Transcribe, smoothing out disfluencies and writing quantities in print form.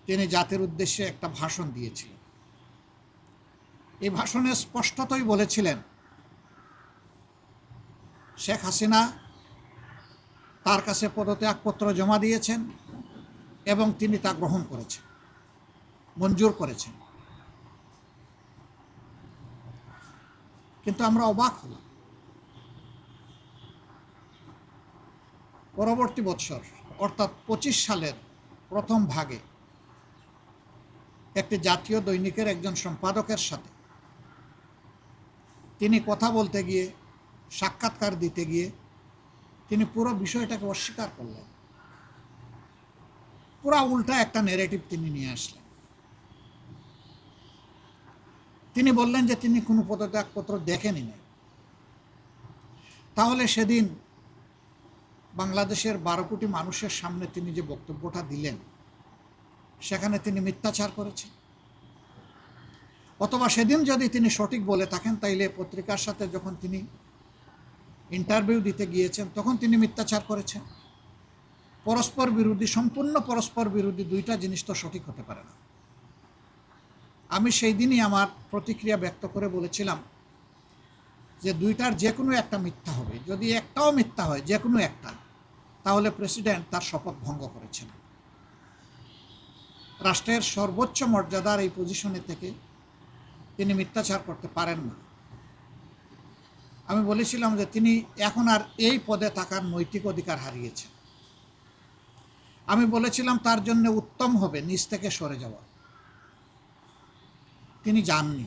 তিনি জাতির উদ্দেশ্যে একটা ভাষণ দিয়েছিলেন। এই ভাষণে স্পষ্টতই বলেছিলেন শেখ হাসিনা তার কাছে পদত্যাগপত্র জমা দিয়েছেন এবং তিনি তা গ্রহণ করেছেন, মঞ্জুর করেছেন। কিন্তু আমরা অবাক হলাম, পরবর্তী বৎসর অর্থাৎ 25 সালের প্রথম ভাগে একটি জাতীয় দৈনিকের একজন সম্পাদকের সাথে তিনি কথা বলতে গিয়ে, সাক্ষাৎকার দিতে গিয়ে তিনি পুরো বিষয়টাকে অস্বীকার করলেন। পুরা উল্টা একটা ন্যারেটিভ তিনি নিয়ে আসলেন। তিনি বললেন যে তিনি কোনো পদত্যাগপত্র দেখেনি নাই। তাহলে সেদিন বাংলাদেশের 12 কোটি মানুষের সামনে তিনি যে বক্তব্যটা দিলেন সেখানে তিনি মিথ্যাচার করেছেন, অথবা সেদিন যদি তিনি সঠিক বলে থাকেন তাইলে পত্রিকার সাথে যখন তিনি ইন্টারভিউ দিতে গিয়েছেন তখন তিনি মিথ্যাচার করেছেন। পরস্পর বিরোধী, সম্পূর্ণ পরস্পর বিরোধী দুইটা জিনিস তো সঠিক হতে পারে না। আমি সেই দিনই আমার প্রতিক্রিয়া ব্যক্ত করে বলেছিলাম যে দুইটার যে কোনো একটা মিথ্যা হবে। যদি একটাও মিথ্যা হয়, যে কোনো একটা, তাহলে প্রেসিডেন্ট তার শপথ ভঙ্গ করেছেন। রাষ্ট্রের সর্বোচ্চ মর্যাদার এই পজিশনে থেকে তিনি মিথ্যাচার করতে পারেন না। আমি বলেছিলাম যে তিনি এখন আর এই পদে থাকার নৈতিক অধিকার হারিয়েছেন। আমি বলেছিলাম তার জন্য উত্তম হবে নিজ থেকে সরে যাওয়া। তিনি যাননি।